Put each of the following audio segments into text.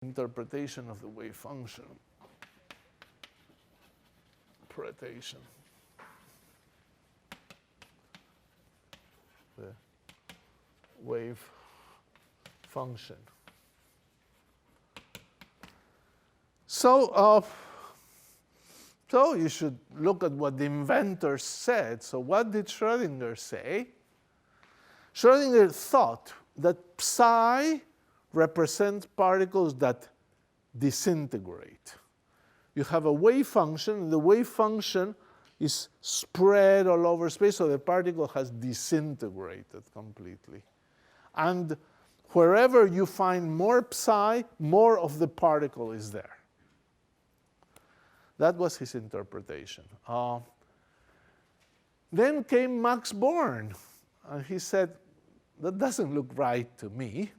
interpretation of the wave function. Interpretation. The wave function. So you should look at what the inventors said. So what did Schrödinger say? Schrödinger thought that psi represents particles that disintegrate. You have a wave function, and the wave function is spread all over space, so the particle has disintegrated completely. And wherever you find more psi, more of the particle is there. That was his interpretation. Then came Max Born, and he said, that doesn't look right to me.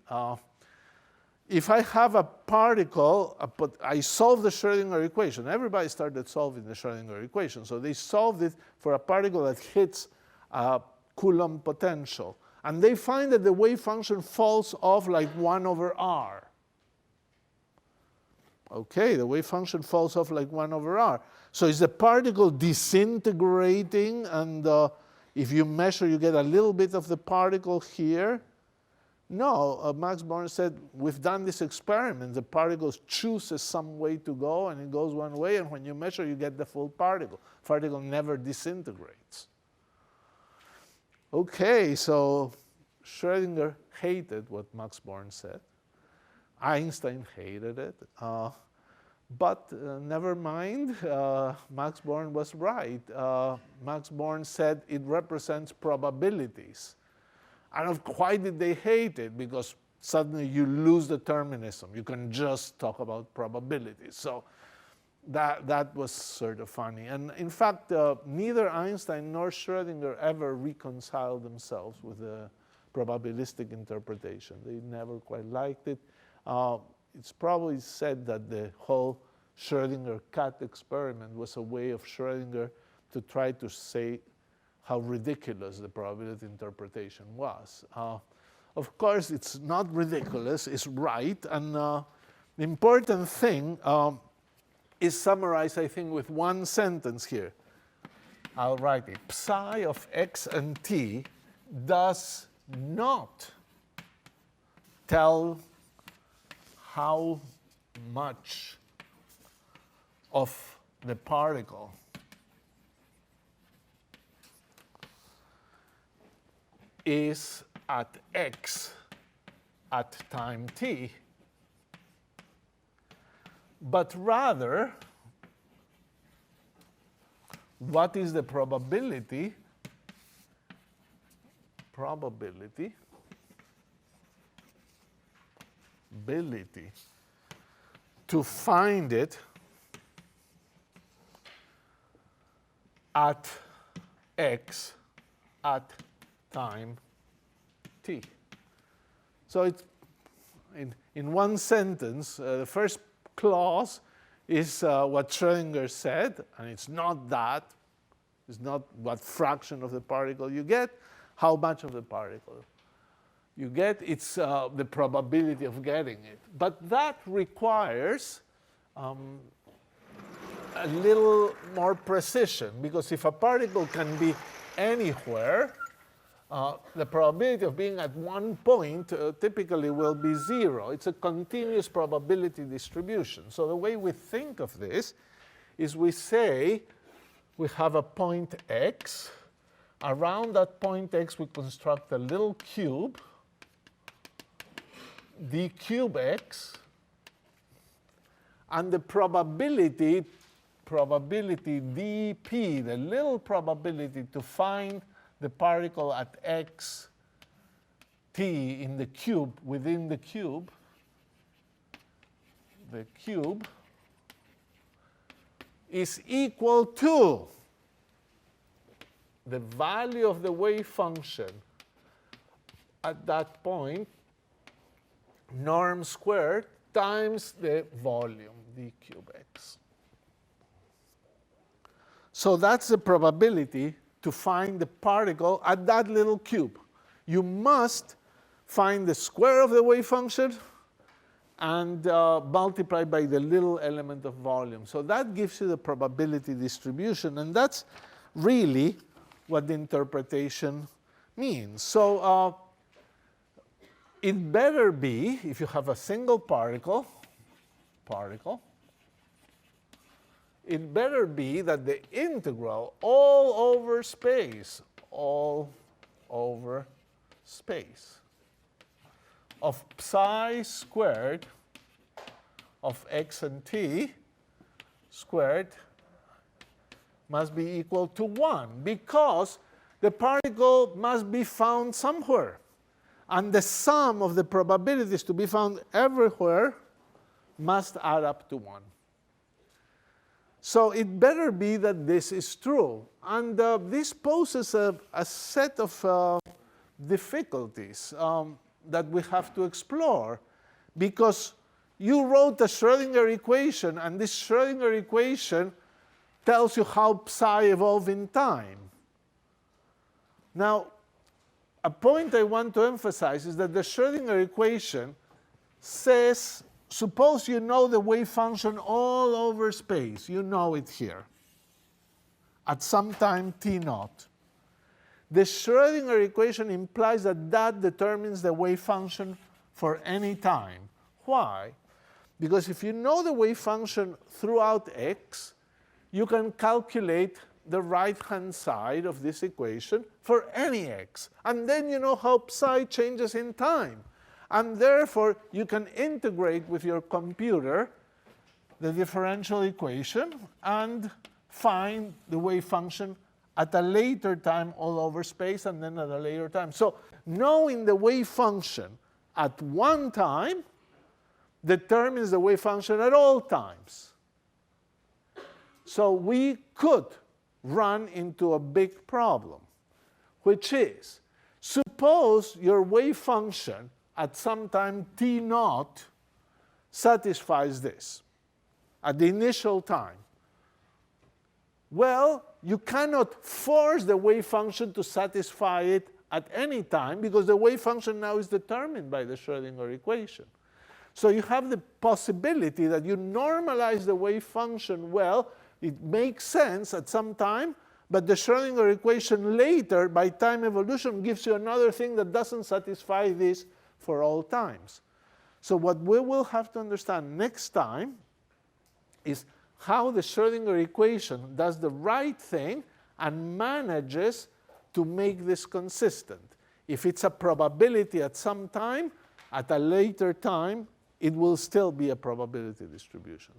If I have a particle, but I solve the Schrödinger equation. Everybody started solving the Schrödinger equation. So they solved it for a particle that hits a Coulomb potential. And they find that the wave function falls off like 1 over r. Okay, the wave function falls off like 1 over r. So is the particle disintegrating? And if you measure, you get a little bit of the particle here. No, Max Born said, we've done this experiment. The particle chooses some way to go, and it goes one way. And when you measure, you get the full particle. Particle never disintegrates. Okay, so Schrödinger hated what Max Born said. Einstein hated it. But never mind, Max Born was right. Max Born said it represents probabilities. And why did they hate it? Because suddenly you lose determinism. You can just talk about probabilities. So that was sort of funny. And in fact, neither Einstein nor Schrödinger ever reconciled themselves with the probabilistic interpretation. They never quite liked it. It's probably said that the whole Schrödinger cat experiment was a way of Schrödinger to try to say how ridiculous the probability interpretation was. Of course, it's not ridiculous, it's right. And the important thing is summarized, I think, with one sentence here. I'll write it. Psi of x and t does not tell how much of the particle is at x at time t, but rather what is the probability to find it at x at time t. So it's in one sentence, the first clause is what Schrödinger said, and it's not that. It's not what fraction of the particle you get, how much of the particle you get. It's the probability of getting it. But that requires a little more precision, because if a particle can be anywhere, the probability of being at one point typically will be 0. It's a continuous probability distribution. So the way we think of this is we say we have a point x. Around that point x, we construct a little cube, d cube x, and the probability dp, the little probability to find the particle at x t in the cube, within the cube is equal to the value of the wave function at that point, norm squared, times the volume, d cube x. So that's the probability to find the particle at that little cube. You must find the square of the wave function and multiply by the little element of volume. So that gives you the probability distribution, and that's really what the interpretation means. So it better be, if you have a single particle, it better be that the integral all over space of psi squared of x and t squared must be equal to 1, because the particle must be found somewhere. And the sum of the probabilities to be found everywhere must add up to 1. So it better be that this is true. And this poses a set of difficulties that we have to explore, because you wrote a Schrödinger equation, and this Schrödinger equation tells you how psi evolve in time. Now, a point I want to emphasize is that the Schrödinger equation says, suppose you know the wave function all over space. You know it here at some time t naught. The Schrödinger equation implies that that determines the wave function for any time. Why? Because if you know the wave function throughout x, you can calculate the right-hand side of this equation for any x. And then you know how psi changes in time. And therefore, you can integrate with your computer the differential equation and find the wave function at a later time all over space, and then at a later time. So knowing the wave function at one time determines the wave function at all times. So we could run into a big problem, which is, suppose your wave function at some time t naught satisfies this at the initial time. Well, you cannot force the wave function to satisfy it at any time, because the wave function now is determined by the Schrödinger equation. So you have the possibility that you normalize the wave function well. It makes sense at some time, but the Schrödinger equation later, by time evolution, gives you another thing that doesn't satisfy this for all times. So what we will have to understand next time is how the Schrödinger equation does the right thing and manages to make this consistent. If it's a probability at some time, at a later time, it will still be a probability distribution.